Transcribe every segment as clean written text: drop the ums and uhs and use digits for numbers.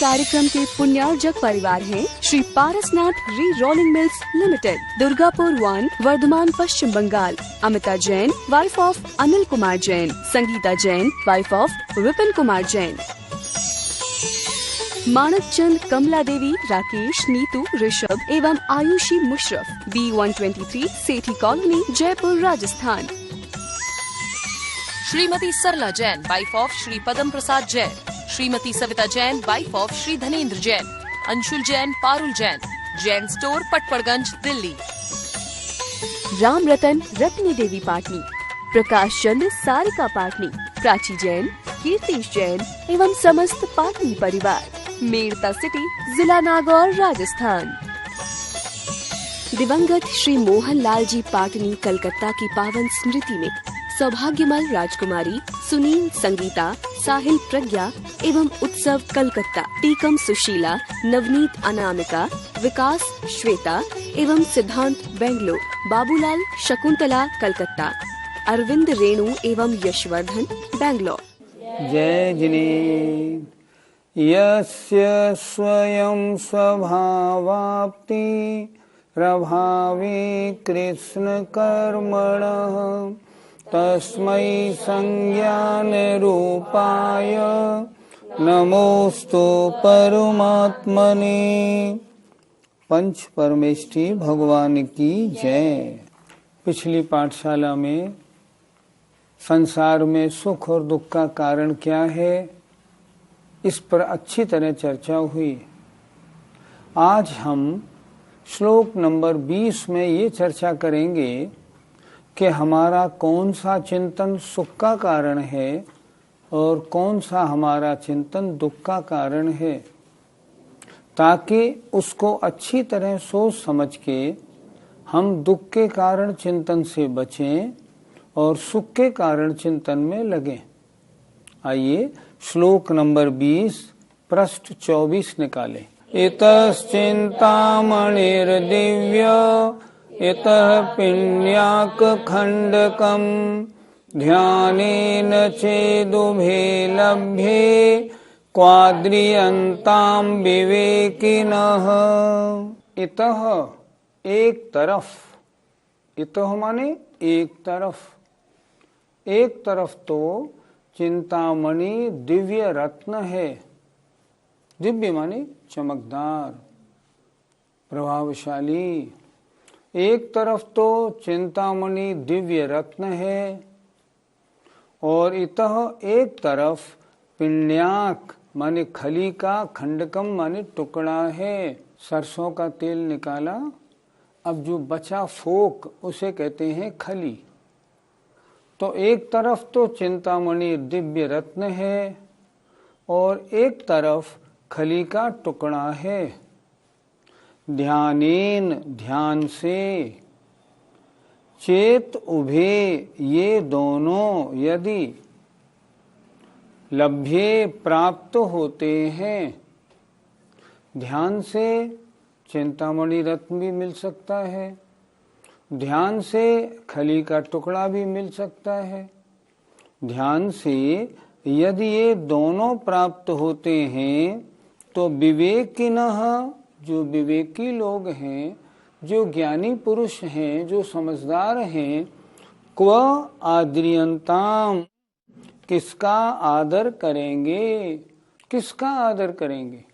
कार्यक्रम के पुण्यार्जक परिवार हैं Shri Parasnath re rolling mills limited, Durgapur 1, Bardhaman, Paschim Bengal. Amita Jain, wife of Anil Kumar Jain. Sangeeta Jain, wife of Vipin Kumar Jain. Manak Chand, Kamla Devi, Rakesh, Neetu, Rishabh एवं Ayushi Musharraf, B123, Sethi colony, Jaipur, Rajasthan. Shrimati Sarla Jain, wife of Shri Padam Prasad Jain. Shrimati Savita Jain, wife of Shri Dhanendra Jain. Anshul Jain, Parul Jain, Jain store, Patparganj, Delhi. Ram Ratan, Ratni देवी पाटनी। प्रकाश चंद्र, सारिका पाटनी। प्राची जैन, कीर्तिश जैन एवं समस्त पाटनी परिवार, मेड़ता सिटी, जिला नागौर, राजस्थान। दिवंगत श्री मोहन लाल जी पाटनी कलकत्ता की पावन स्मृति में सौभाग्यमल राजकुमारी सुनील, संगीता, साहिल, प्रज्ञा एवं उत्सव कलकत्ता, टीकम सुशीला, नवनीत अनामिका, विकास श्वेता एवं सिद्धांत बेंगलोर, बाबूलाल शकुंतला कलकत्ता, अरविंद रेणु एवं यशवर्धन बेंगलोर। जय जिनेन्द्र। यस्य स्वयं स्वभावाप्ति प्रभावे कृष्ण कर्मणः तस्मै संज्ञान रूपाय नमोस्तु परमात्मने। पंच परमेष्ठी भगवान की जय। पिछली पाठशाला में संसार में सुख और दुख का कारण क्या है, इस पर अच्छी तरह चर्चा हुई। आज हम श्लोक नंबर 20 में ये चर्चा करेंगे कि हमारा कौन सा चिंतन सुख का कारण है और कौन सा हमारा चिंतन दुख का कारण है, ताकि उसको अच्छी तरह सोच समझ के हम दुख के कारण चिंतन से बचें और सुख के कारण चिंतन में लगें। आइए श्लोक नंबर 20 पृष्ठ 24 निकालें। इतश्चिंतामणिर्दिव्य इतः पिण्याक खंडकम ध्यानेन चेदुभे लभ्ये क्वाद्रियंताम विवेकिनः। इतः एक तरफ, इतः माने एक तरफ, एक तरफ तो चिंतामणि दिव्य रत्न है। दिव्य माने चमकदार, प्रभावशाली। एक तरफ तो चिंतामणि दिव्य रत्न है और इतः एक तरफ पिण्याक माने खली का, खंडकम माने टुकड़ा है। सरसों का तेल निकाला, अब जो बचा फोक उसे कहते हैं खली। तो एक तरफ तो चिंतामणि दिव्य रत्न है और एक तरफ खली का टुकड़ा है। ध्यानेन ध्यान से, चेत उभे ये दोनों यदि लभ्ये प्राप्त होते हैं। ध्यान से चिंतामणि रत्न भी मिल सकता है, ध्यान से खली का टुकड़ा भी मिल सकता है। ध्यान से यदि ये दोनों प्राप्त होते हैं तो विवेकिनः, जो विवेकी लोग हैं, जो ज्ञानी पुरुष हैं, जो समझदार हैं, क्व आद्रियंताम, किसका आदर करेंगे, किसका आदर करेंगे।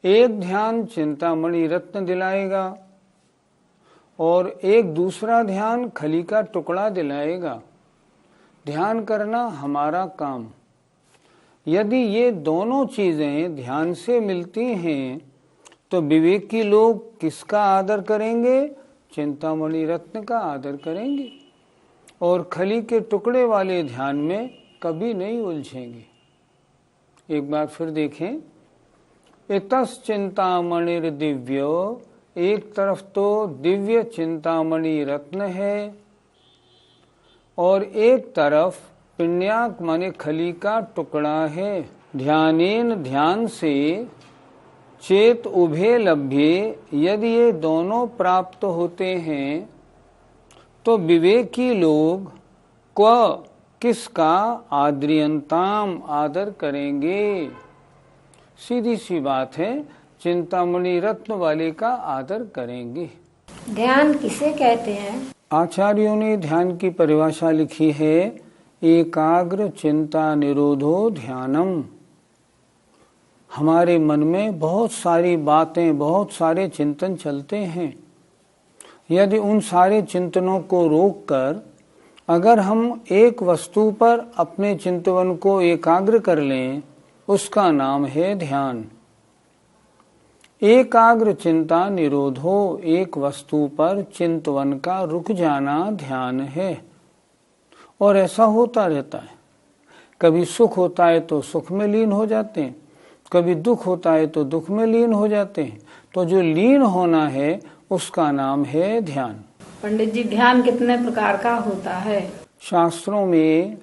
एक ध्यान चिंतामणि रत्न दिलाएगा और एक दूसरा ध्यान खली का टुकड़ा दिलाएगा। ध्यान करना हमारा काम। यदि ये दोनों चीजें ध्यान से मिलती हैं तो विवेकी लोग किसका आदर करेंगे, चिंतामणि रत्न का आदर करेंगे और खली के टुकड़े वाले ध्यान में कभी नहीं उलझेंगे। एक बार फिर देखें। इतस् चिंतामणिर दिव्य, एक तरफ तो दिव्य चिंतामणि रत्न है और एक तरफ पिण्याक माने खली का टुकड़ा है। ध्यानेन ध्यान से, चेत उभे लभ्ये, यदि ये दोनों प्राप्त होते हैं तो विवेकी लोग क्व किसका आद्रियंताम आदर करेंगे। सीधी सी बात है, चिंतामणि रत्न वाले का आदर करेंगे। ध्यान किसे कहते हैं? आचार्यों ने ध्यान की परिभाषा लिखी है, एकाग्र चिंता निरोधो ध्यानम। हमारे मन में बहुत सारी बातें, बहुत सारे चिंतन चलते हैं। यदि उन सारे चिंतनों को रोककर अगर हम एक वस्तु पर अपने चिंतन को एकाग्र कर लें, उसका नाम है ध्यान। एकाग्र चिंता निरोधो, एक वस्तु पर चिंतन का रुक जाना ध्यान है। और ऐसा होता रहता है, कभी सुख होता है तो सुख में लीन हो जाते हैं, कभी दुख होता है तो दुख में लीन हो जाते हैं। तो जो लीन होना है उसका नाम है ध्यान। पंडित जी, ध्यान कितने प्रकार का होता है? शास्त्रों में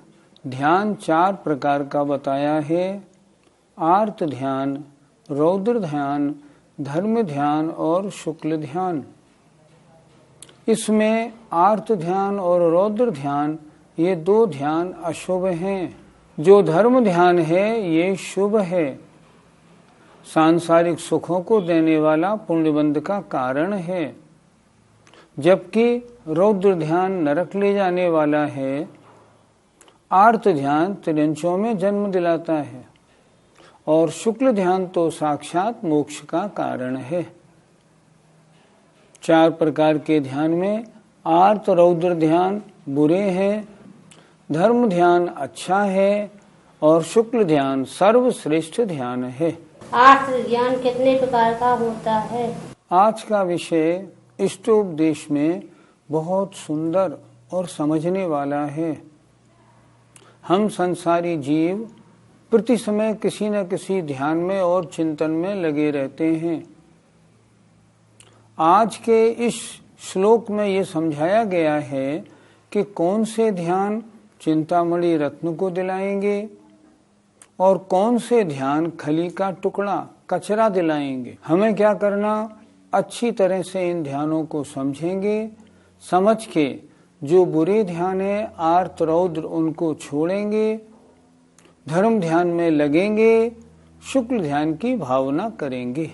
ध्यान 4 प्रकार का बताया है, आर्त ध्यान, रौद्र ध्यान, धर्म ध्यान और शुक्ल ध्यान। इसमें आर्त ध्यान और रौद्र ध्यान, ये 2 ध्यान अशुभ हैं। जो धर्म ध्यान है ये शुभ है, सांसारिक सुखों को देने वाला पुण्यबंध का कारण है। जबकि रौद्र ध्यान नरक ले जाने वाला है, आर्त ध्यान त्रियंचों में जन्म दिलाता है और शुक्ल ध्यान तो साक्षात मोक्ष का कारण है। 4 प्रकार के ध्यान में आर्त रौद्र ध्यान बुरे हैं, धर्म ध्यान अच्छा है और शुक्ल ध्यान सर्वश्रेष्ठ ध्यान है। आर्त ध्यान कितने प्रकार का होता है? आज का विषय इष्टोपदेश में बहुत सुंदर और समझने वाला है। हम संसारी जीव प्रति समय किसी न किसी ध्यान में और चिंतन में लगे रहते हैं। आज के इस श्लोक में ये समझाया गया है कि कौन से ध्यान चिंतामणि रत्न को दिलाएंगे और कौन से ध्यान खली का टुकड़ा, कचरा दिलाएंगे। हमें क्या करना, अच्छी तरह से इन ध्यानों को समझेंगे, समझ के जो बुरे ध्यान है आर्त रौद्र उनको छोड़ेंगे, धर्म ध्यान में लगेंगे, शुक्ल ध्यान की भावना करेंगे।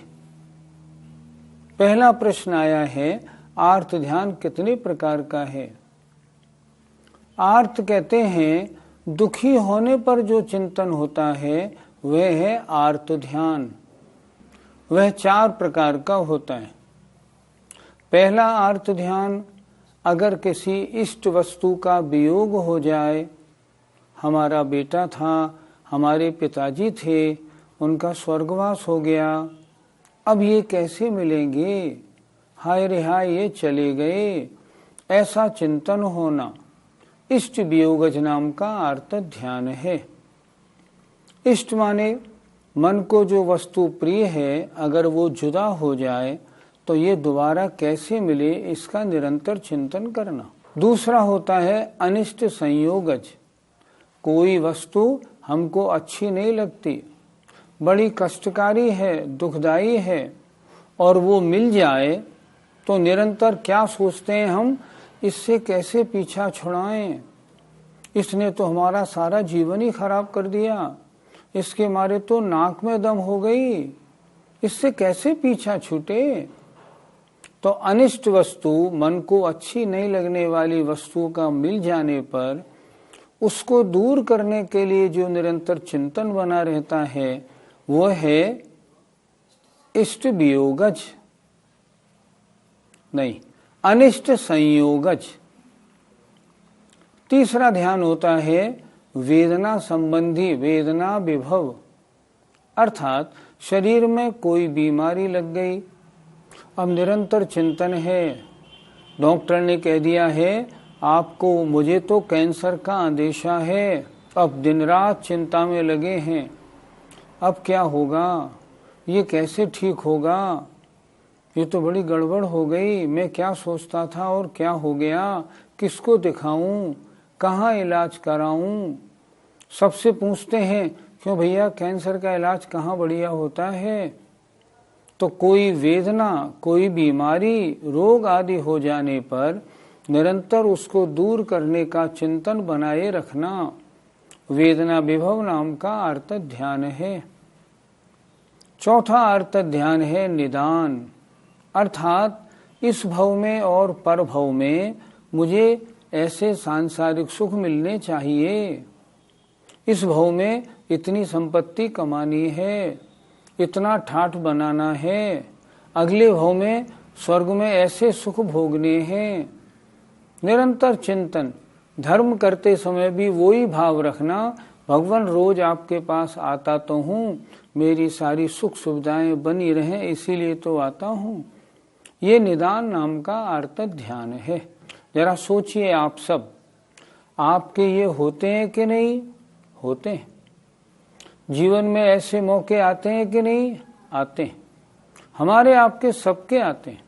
पहला प्रश्न आया है, आर्त ध्यान कितने प्रकार का है? आर्त कहते हैं दुखी होने पर जो चिंतन होता है वह है आर्त ध्यान। वह 4 प्रकार का होता है। पहला आर्त ध्यान, अगर किसी इष्ट वस्तु का वियोग हो जाए, हमारा बेटा था, हमारे पिताजी थे, उनका स्वर्गवास हो गया, अब ये कैसे मिलेंगे, हाय रे हाय ये चले गए, ऐसा चिंतन होना इष्ट वियोगज नाम का आर्त ध्यान है। इष्ट माने मन को जो वस्तु प्रिय है, अगर वो जुदा हो जाए तो ये दोबारा कैसे मिले, इसका निरंतर चिंतन करना। दूसरा होता है अनिष्ट संयोगज। कोई वस्तु हमको अच्छी नहीं लगती, बड़ी कष्टकारी है, दुखदाई है, और वो मिल जाए तो निरंतर क्या सोचते हैं हम, इससे कैसे पीछा छुड़ाएं, इसने तो हमारा सारा जीवन ही खराब कर दिया, इसके मारे तो नाक में दम हो गई, इससे कैसे पीछा छूटे। तो अनिष्ट वस्तु, मन को अच्छी नहीं लगने वाली वस्तु का मिल जाने पर उसको दूर करने के लिए जो निरंतर चिंतन बना रहता है वो है इष्ट वियोगज, नहीं अनिष्ट संयोगज। तीसरा ध्यान होता है वेदना संबंधी, वेदना विभव, अर्थात शरीर में कोई बीमारी लग गई, अब निरंतर चिंतन है, डॉक्टर ने कह दिया है आपको, मुझे तो कैंसर का अंदेशा है, अब दिन रात चिंता में लगे हैं, अब क्या होगा, ये कैसे ठीक होगा, ये तो बड़ी गड़बड़ हो गई, मैं क्या सोचता था और क्या हो गया, किसको दिखाऊं, कहाँ इलाज कराऊं। सबसे पूछते हैं क्यों भैया कैंसर का इलाज कहाँ बढ़िया होता है। तो कोई वेदना, कोई बीमारी, रोग आदि हो जाने पर निरंतर उसको दूर करने का चिंतन बनाए रखना वेदना विभव नाम का आर्त ध्यान है। चौथा अर्थ ध्यान है निदान, अर्थात इस भव में और पर भव में मुझे ऐसे सांसारिक सुख मिलने चाहिए, इस भव में इतनी संपत्ति कमानी है, इतना ठाठ बनाना है, अगले भव में स्वर्ग में ऐसे सुख भोगने हैं। निरंतर चिंतन, धर्म करते समय भी वही भाव रखना, भगवान रोज आपके पास आता तो हूँ, मेरी सारी सुख सुविधाएं बनी रहें इसीलिए तो आता हूँ। ये निदान नाम का अर्थ ध्यान है। जरा सोचिए आप सब, आपके ये होते हैं कि नहीं? होते हैं। जीवन में ऐसे मौके आते हैं कि नहीं? आते हैं। हमारे आपके सबके आते हैं।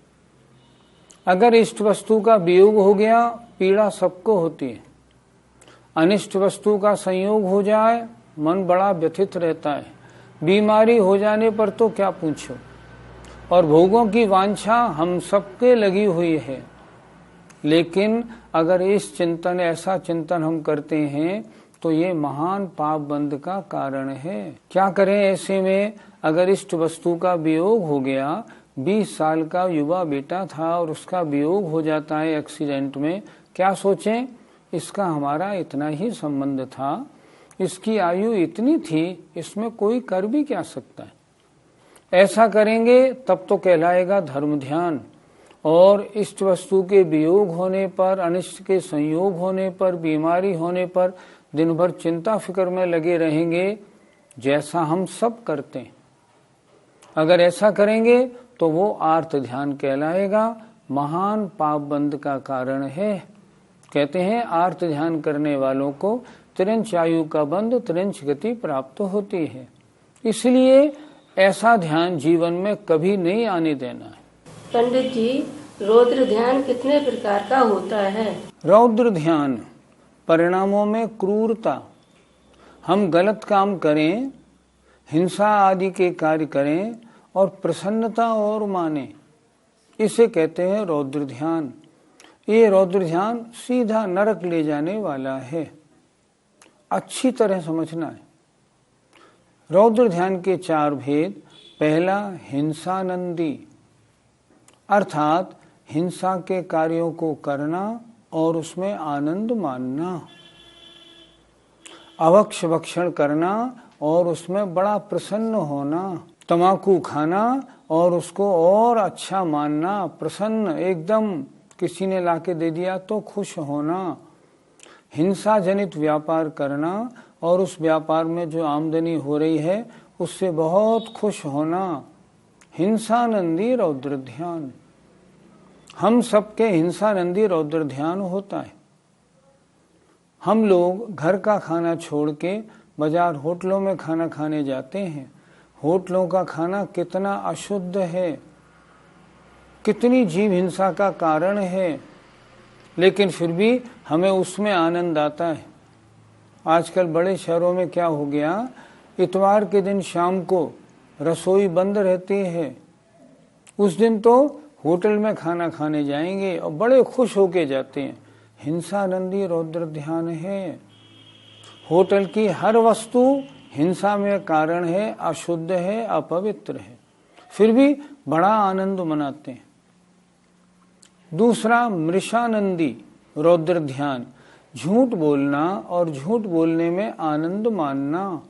अगर इष्ट वस्तु का वियोग हो गया, पीड़ा सबको होती है। अनिष्ट वस्तु का संयोग हो जाए, मन बड़ा व्यथित रहता है। बीमारी हो जाने पर तो क्या पूछो। और भोगों की वांछा हम सबके लगी हुई है। लेकिन अगर इस चिंतन, ऐसा चिंतन हम करते हैं तो ये महान पाप बंध का कारण है। क्या करें ऐसे में? अगर इष्ट वस्तु का वियोग हो गया, 20 साल का युवा बेटा था और उसका वियोग हो जाता है एक्सीडेंट में, क्या सोचें? इसका हमारा इतना ही संबंध था, इसकी आयु इतनी थी, इसमें कोई कर भी क्या सकता है। ऐसा करेंगे तब तो कहलाएगा धर्म ध्यान। और इष्ट वस्तु के वियोग होने पर, अनिष्ट के संयोग होने पर, बीमारी होने पर दिन भर चिंता फिक्र में लगे रहेंगे, जैसा हम सब करते हैं। अगर ऐसा करेंगे तो वो आर्त ध्यान कहलाएगा, महान पाप बंध का कारण है। कहते हैं आर्त ध्यान करने वालों को त्रिंच आयु का बंध, त्रिंच गति प्राप्त होती है। इसलिए ऐसा ध्यान जीवन में कभी नहीं आने देना है। पंडित जी, रौद्र ध्यान कितने प्रकार का होता है? रौद्र ध्यान परिणामों में क्रूरता, हम गलत काम करें, हिंसा आदि के कार्य करें और प्रसन्नता और माने, इसे कहते हैं रौद्र ध्यान। ये रौद्र ध्यान सीधा नरक ले जाने वाला है, अच्छी तरह समझना है। रौद्र ध्यान के 4 भेद। पहला, हिंसानंदी, अर्थात हिंसा के कार्यों को करना और उसमें आनंद मानना, अवक्ष भक्षण करना और उसमें बड़ा प्रसन्न होना, तम्बाकू खाना और उसको और अच्छा मानना, प्रसन्न एकदम, किसी ने लाके दे दिया तो खुश होना, हिंसा जनित व्यापार करना और उस व्यापार में जो आमदनी हो रही है उससे बहुत खुश होना, हिंसानंदी रौद्र ध्यान। हम सबके हिंसानंदी रौद्र ध्यान होता है। हम लोग घर का खाना छोड़ के बाजार होटलों में खाना खाने जाते हैं। होटलों का खाना कितना अशुद्ध है, कितनी जीव हिंसा का कारण है, लेकिन फिर भी हमें उसमें आनंद आता है। आजकल बड़े शहरों में क्या हो गया, इतवार के दिन शाम को रसोई बंद रहती है, उस दिन तो होटल में खाना खाने जाएंगे और बड़े खुश होके जाते हैं। हिंसानंदी रौद्र ध्यान है। होटल की हर वस्तु हिंसा में कारण है, अशुद्ध है, अपवित्र है, फिर भी बड़ा आनंद मनाते हैं। दूसरा, मृषानंदी रौद्र ध्यान, झूठ बोलना और झूठ बोलने में आनंद मानना।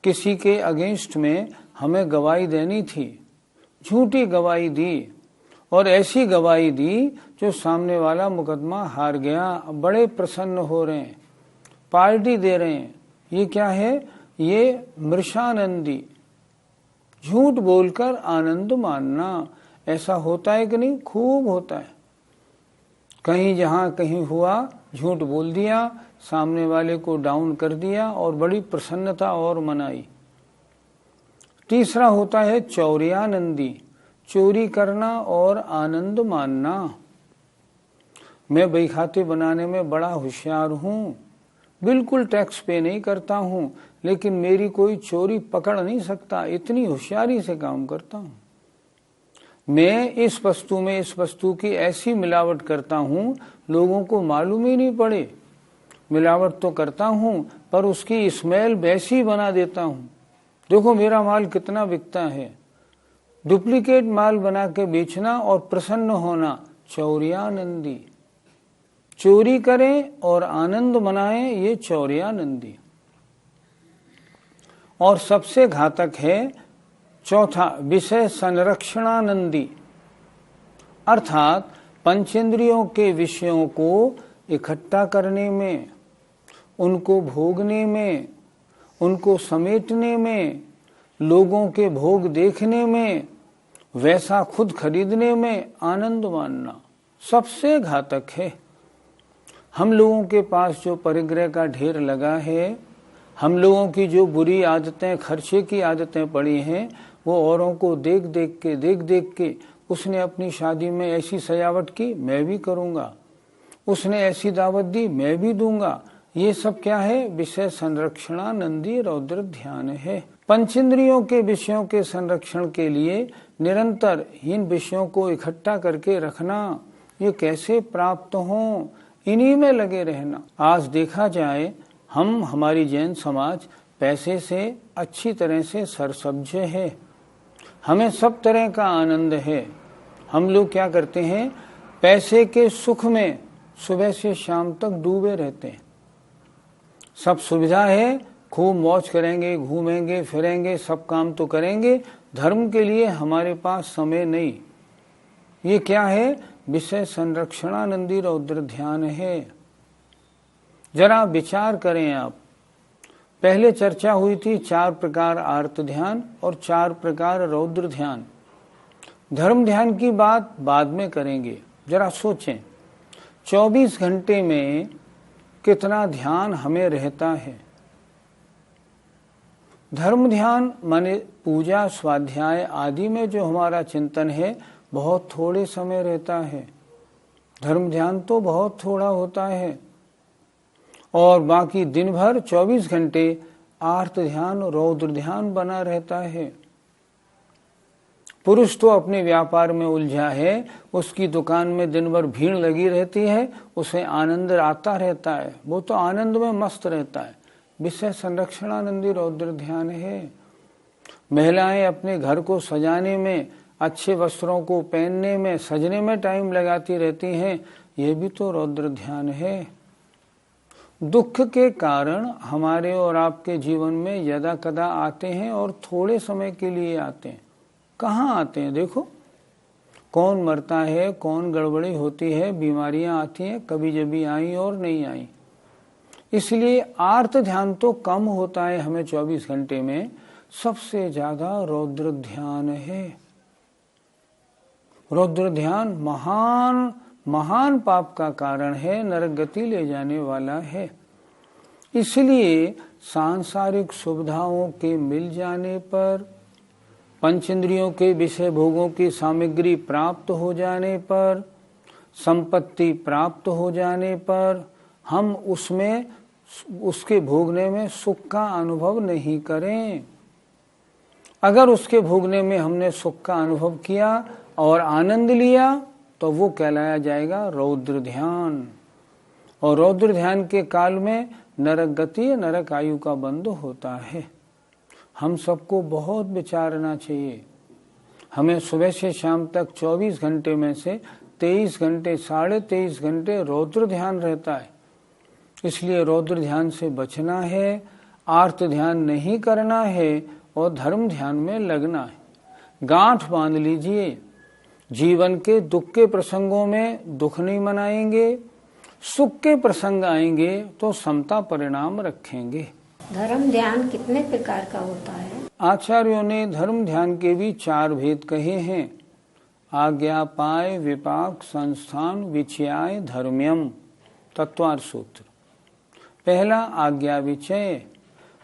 किसी के अगेंस्ट में हमें गवाही देनी थी, झूठी गवाही दी और ऐसी गवाही दी जो सामने वाला मुकदमा हार गया, बड़े प्रसन्न हो रहे हैं, पार्टी दे रहे हैं। ये क्या है? ये मृषानंदी, झूठ बोलकर आनंद मानना। ऐसा होता है कि नहीं? खूब होता है। कहीं जहां कहीं हुआ, झूठ बोल दिया, सामने वाले को डाउन कर दिया और बड़ी प्रसन्नता और मनाई। तीसरा होता है चौर्यानंदी, चोरी करना और आनंद मानना। मैं बहीखाते बनाने में बड़ा होशियार हूँ, बिल्कुल टैक्स पे नहीं करता हूँ, लेकिन मेरी कोई चोरी पकड़ नहीं सकता, इतनी होशियारी से काम करता हूँ। मैं इस वस्तु में इस वस्तु की ऐसी मिलावट करता हूँ, लोगों को मालूम ही नहीं पड़े। मिलावट तो करता हूँ पर उसकी स्मेल वैसी बना देता हूँ, देखो मेरा माल कितना बिकता है। डुप्लीकेट माल बना के बेचना और प्रसन्न होना चौर्यानंदी। चोरी करें और आनंद मनाएं, ये चौर्यानंदी। और सबसे घातक है चौथा विषय संरक्षणानंदी, अर्थात पंचेंद्रियों के विषयों को इकट्ठा करने में, उनको भोगने में, उनको समेटने में, लोगों के भोग देखने में, वैसा खुद खरीदने में आनंद मानना सबसे घातक है। हम लोगों के पास जो परिग्रह का ढेर लगा है, हम लोगों की जो बुरी आदतें, खर्चे की आदतें पड़ी हैं, वो औरों को देख देख के उसने अपनी शादी में ऐसी सजावट की, मैं भी करूंगा। उसने ऐसी दावत दी, मैं भी दूंगा। ये सब क्या है? विषय संरक्षणानंदी रौद्र ध्यान है। पंचेंद्रियों के विषयों के संरक्षण के लिए निरंतर इन विषयों को इकट्ठा करके रखना, ये कैसे प्राप्त हों, इन्हीं में लगे रहना। आज देखा जाए, हमारी जैन समाज पैसे से अच्छी तरह से सरसब्ज है, हमें सब तरह का आनंद है। हम लोग क्या करते हैं? पैसे के सुख में सुबह से शाम तक डूबे रहते हैं। सब सुविधा है, खूब मौज करेंगे, घूमेंगे फिरेंगे, सब काम तो करेंगे, धर्म के लिए हमारे पास समय नहीं। ये क्या है? विषय संरक्षणानंदी रौद्र ध्यान है। जरा विचार करें आप। पहले चर्चा हुई थी 4 प्रकार आर्त ध्यान और 4 प्रकार रौद्र ध्यान। धर्म ध्यान की बात बाद में करेंगे। जरा सोचें, 24 घंटे में कितना ध्यान हमें रहता है। धर्म ध्यान माने पूजा स्वाध्याय आदि में जो हमारा चिंतन है, बहुत थोड़े समय रहता है। धर्म ध्यान तो बहुत थोड़ा होता है। और बाकी दिन भर 24 घंटे आर्त ध्यान रौद्र ध्यान बना रहता है। पुरुष तो अपने व्यापार में उलझा है, उसकी दुकान में दिन भर भीड़ लगी रहती है, उसे आनंद आता रहता है, वो तो आनंद में मस्त रहता है। विषय संरक्षणानंदी रौद्र ध्यान है। महिलाएं अपने घर को सजाने में, अच्छे वस्त्रों को पहनने में, सजने में टाइम लगाती रहती हैं, ये भी तो रौद्र ध्यान है। दुख के कारण हमारे और आपके जीवन में यदा कदा आते हैं और थोड़े समय के लिए आते हैं। कहाँ आते हैं? देखो, कौन मरता है, कौन गड़बड़ी होती है, बीमारियां आती हैं, कभी जभी आई और नहीं आई। इसलिए आर्त ध्यान तो कम होता है हमें 24 घंटे में, सबसे ज्यादा रौद्र ध्यान है। रौद्र ध्यान महान महान पाप का कारण है, नरक गति ले जाने वाला है। इसलिए सांसारिक सुविधाओं के मिल जाने पर, पंचेंद्रियों के विषय भोगों की सामग्री प्राप्त हो जाने पर, संपत्ति प्राप्त हो जाने पर, हम उसके भोगने में सुख का अनुभव नहीं करें। अगर उसके भोगने में हमने सुख का अनुभव किया और आनंद लिया, तो वो कहलाया जाएगा रौद्र ध्यान। और रौद्र ध्यान के काल में नरक गति, नरक आयु का बंध होता है। हम सबको बहुत विचारना चाहिए। हमें सुबह से शाम तक 24 घंटे में से 23 घंटे, 23.5 घंटे रौद्र ध्यान रहता है। इसलिए रौद्र ध्यान से बचना है, आर्त ध्यान नहीं करना है और धर्म ध्यान में लगना है। गांठ बांध लीजिए, जीवन के दुख के प्रसंगों में दुख नहीं मनाएंगे, सुख के प्रसंग आएंगे तो समता परिणाम रखेंगे। धर्म ध्यान कितने प्रकार का होता है? आचार्यों ने धर्म ध्यान के भी 4 भेद कहे हैं। आज्ञापाय, विपाक, संस्थान, विचयाय, धर्म्यम। तत्वार्थ सूत्र। पहला आज्ञा विचय,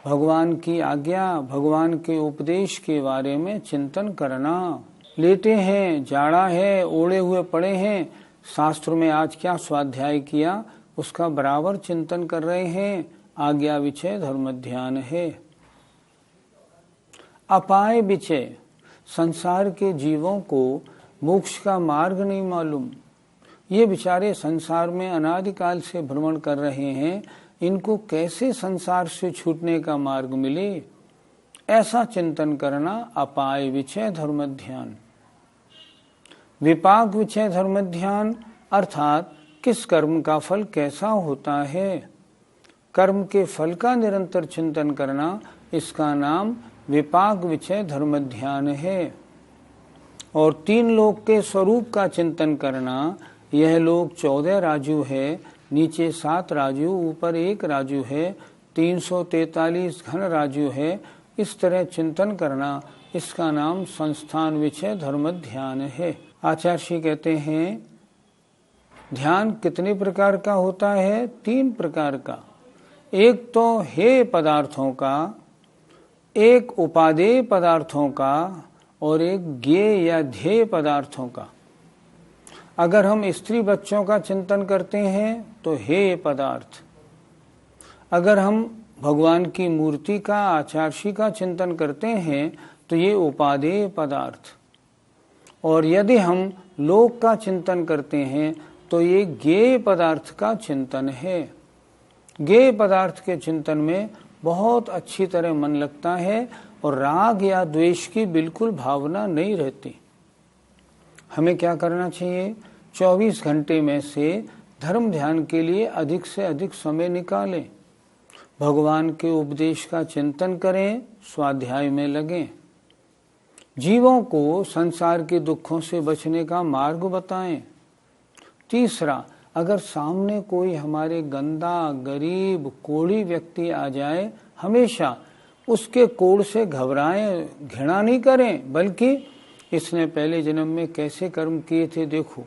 भगवान की आज्ञा, भगवान के उपदेश के बारे में चिंतन करना। लेटे हैं, जाड़ा है, ओढ़े हुए पड़े हैं, शास्त्र में आज क्या स्वाध्याय किया उसका बराबर चिंतन कर रहे हैं, आज्ञा विचय धर्म ध्यान है। अपाय विचय, संसार के जीवों को मोक्ष का मार्ग नहीं मालूम, ये बेचारे संसार में अनादिकाल से भ्रमण कर रहे हैं, इनको कैसे संसार से छूटने का मार्ग मिले, ऐसा चिंतन करना अपाय विषय धर्म ध्यान। विपाक विषय धर्म ध्यान अर्थात किस कर्म का फल कैसा होता है, कर्म के फल का निरंतर चिंतन करना, इसका नाम विपाक विषय धर्म ध्यान है। और 3 लोक के स्वरूप का चिंतन करना, यह लोक 14 राजू है, नीचे 7 राजू, ऊपर 1 राजू है, 343 घन राजू है, इस तरह चिंतन करना, इसका नाम संस्थान विषय धर्म ध्यान है। आचार्य श्री कहते हैं ध्यान कितने प्रकार का होता है? 3 प्रकार का। एक तो हेय पदार्थों का, एक उपादेय पदार्थों का और एक ज्ञेय या ध्येय पदार्थों का। अगर हम स्त्री बच्चों का चिंतन करते हैं तो हेय पदार्थ, अगर हम भगवान की मूर्ति का, आचार्य का चिंतन करते हैं तो ये उपादेय पदार्थ, और यदि हम लोक का चिंतन करते हैं तो ये ज्ञेय पदार्थ का चिंतन है। ज्ञेय पदार्थ के चिंतन में बहुत अच्छी तरह मन लगता है और राग या द्वेष की बिल्कुल भावना नहीं रहती। हमें क्या करना चाहिए? 24 घंटे में से धर्म ध्यान के लिए अधिक से अधिक समय निकालें, भगवान के उपदेश का चिंतन करें, स्वाध्याय में लगें, जीवों को संसार के दुखों से बचने का मार्ग बताएं। तीसरा, अगर सामने कोई हमारे गंदा, गरीब, कोढ़ी व्यक्ति आ जाए, हमेशा उसके कोढ़ से घबराएं, घृणा नहीं करें, बल्कि इसने पहले जन्म में कैसे कर्म किए थे देखो,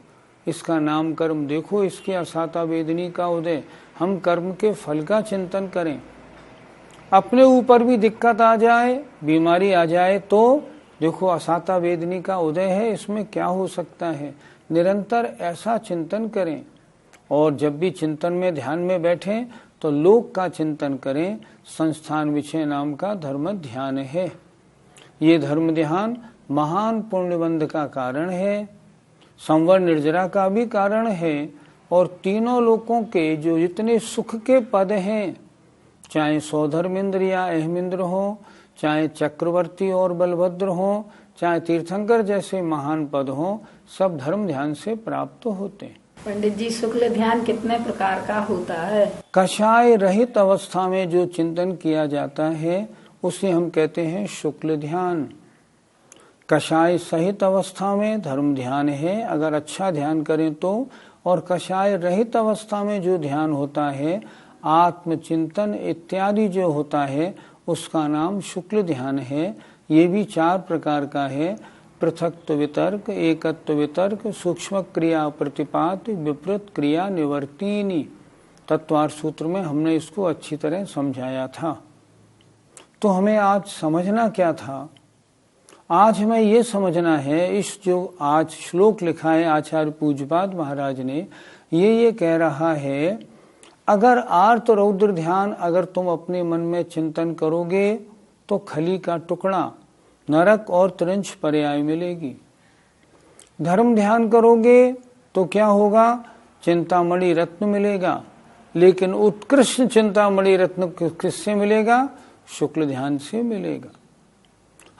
इसका नाम कर्म देखो, इसके असाता वेदनी का उदय, हम कर्म के फल का चिंतन करें। अपने ऊपर भी दिक्कत आ जाए, बीमारी आ जाए तो देखो असाता वेदनी का उदय है, इसमें क्या हो सकता है, निरंतर ऐसा चिंतन करें। और जब भी चिंतन में ध्यान में बैठें तो लोक का चिंतन करें, संस्थान विषय नाम का धर्म ध्यान है। ये धर्म ध्यान महान पुण्यबंध का कारण है, संवर निर्जरा का भी कारण है, और तीनों लोकों के जो जितने सुख के पद हैं, चाहे सौधर्मेंद्र या अहमिंद्र हो, चाहे चक्रवर्ती और बलभद्र हो, चाहे तीर्थंकर जैसे महान पद हो, सब धर्म ध्यान से प्राप्त होते हैं। पंडित जी, शुक्ल ध्यान कितने प्रकार का होता है? कषाय रहित अवस्था में जो चिंतन किया जाता है उसे हम कहते हैं शुक्ल ध्यान। कषाय सहित अवस्था में धर्म ध्यान है, अगर अच्छा ध्यान करें तो, और कषाय रहित अवस्था में जो ध्यान होता है, आत्मचिंतन इत्यादि जो होता है, उसका नाम शुक्ल ध्यान है। ये भी 4 प्रकार का है, पृथक्त्व वितर्क, एकत्व वितर्क, सूक्ष्म क्रिया प्रतिपात, विपरीत क्रिया निवर्तिनी। तत्वार सूत्र में हमने इसको अच्छी तरह समझाया था। तो हमें आज समझना क्या था? आज हमें ये समझना है, इस जो आज श्लोक लिखा है आचार्य पूज्यपाद महाराज ने, ये कह रहा है, अगर आर्त रौद्र ध्यान अगर तुम अपने मन में चिंतन करोगे तो खली का टुकड़ा, नरक और त्रिंश पर्याय मिलेगी। धर्म ध्यान करोगे तो क्या होगा? चिंतामणि रत्न मिलेगा, लेकिन उत्कृष्ट चिंतामणि रत्न किससे मिलेगा? शुक्ल ध्यान से मिलेगा।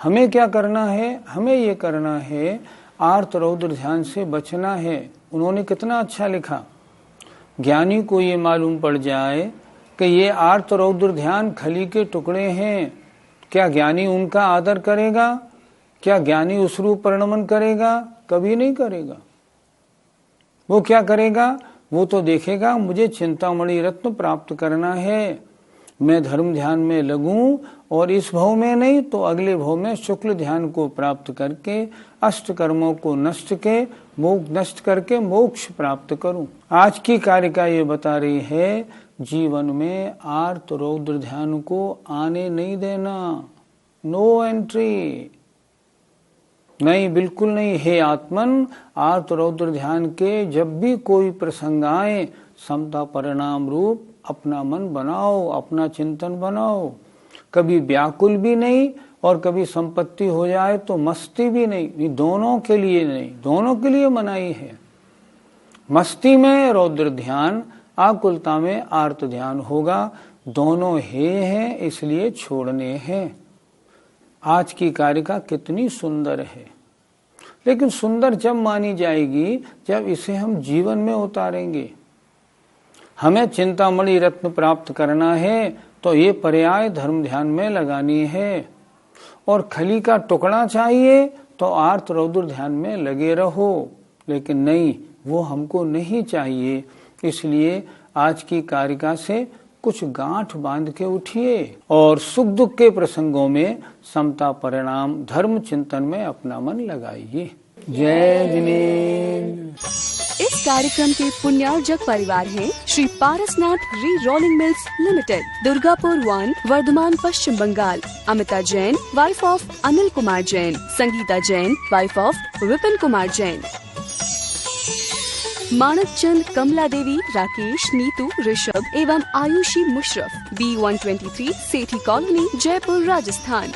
हमें क्या करना है? हमें ये करना है, आर्त रौद्र ध्यान से बचना है। उन्होंने कितना अच्छा लिखा, ज्ञानी को ये मालूम पड़ जाए कि ये आर्त रौद्र ध्यान खली के टुकड़े हैं, क्या ज्ञानी उनका आदर करेगा? क्या ज्ञानी उस रूप परिणमन करेगा? कभी नहीं करेगा। वो क्या करेगा? वो तो देखेगा मुझे चिंतामणि रत्न प्राप्त करना है, मैं धर्म ध्यान में लगूं, और इस भाव में नहीं तो अगले भाव में शुक्ल ध्यान को प्राप्त करके अष्ट कर्मों को नष्ट करके मोक्ष प्राप्त करूं। आज की कारिका ये बता रही है, जीवन में आर्त रौद्र ध्यान को आने नहीं देना, नो एंट्री, नहीं, बिल्कुल नहीं। हे आत्मन, आर्त रौद्र ध्यान के जब भी कोई प्रसंग आए, समता परिणाम रूप अपना मन बनाओ, अपना चिंतन बनाओ। कभी व्याकुल भी नहीं और कभी संपत्ति हो जाए तो मस्ती भी नहीं, दोनों के लिए नहीं, दोनों के लिए मनाही है। मस्ती में रौद्र ध्यान, आकुलता में आर्त ध्यान होगा, दोनों हे हैं इसलिए छोड़ने हैं। आज की कारिका कितनी सुंदर है, लेकिन सुंदर जब मानी जाएगी जब इसे हम जीवन में उतारेंगे। हमें चिंतामणि रत्न प्राप्त करना है तो ये पर्याय धर्म ध्यान में लगानी है, और खली का टुकड़ा चाहिए तो आर्त रौद्र ध्यान में लगे रहो, लेकिन नहीं, वो हमको नहीं चाहिए। इसलिए आज की कारिका से कुछ गांठ बांध के उठिए और सुख दुख के प्रसंगों में समता परिणाम धर्म चिंतन में अपना मन लगाइए। जय जिनेन्द्र। इस कार्यक्रम के पुण्यार्जक परिवार हैं Shri Parasnath re rolling mills limited, Durgapur 1, Bardhaman, Paschim Bengal. Amita Jain, wife of Anil Kumar Jain. Sangeeta Jain, wife of Vipin Kumar Jain. Manak Chand, Kamla Devi, Rakesh, Neetu, Rishabh एवं Ayushi Musharraf, B123 Sethi colony, Jaipur, Rajasthan.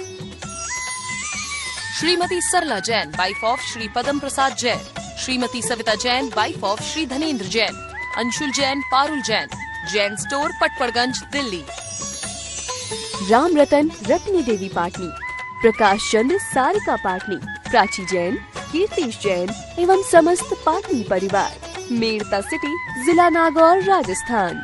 Shrimati Sarla Jain, wife of Shri Padam Prasad Jain. Shrimati Savita Jain, wife of Shri Dhanendra Jain. Anshul Jain, Parul Jain, Jain store, Patparganj, Delhi. Ram Ratan, Ratni देवी पाटनी। प्रकाश चंद्र, सारिका पाटनी। प्राची जैन, कीर्तिश जैन एवं समस्त पाटनी परिवार, मेड़ता सिटी, जिला नागौर, राजस्थान।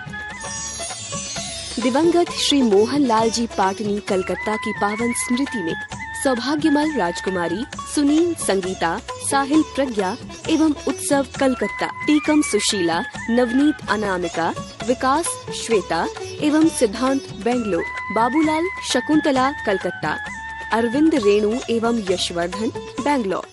दिवंगत श्री मोहन लाल जी पाटनी कलकत्ता की पावन स्मृति में सौभाग्यमल राजकुमारी सुनील, संगीता, साहिल, प्रज्ञा एवं उत्सव कलकत्ता, टीकम सुशीला, नवनीत अनामिका, विकास श्वेता एवं सिद्धांत बेंगलोर, बाबूलाल शकुंतला कलकत्ता, अरविंद रेणु एवं यशवर्धन बेंगलोर।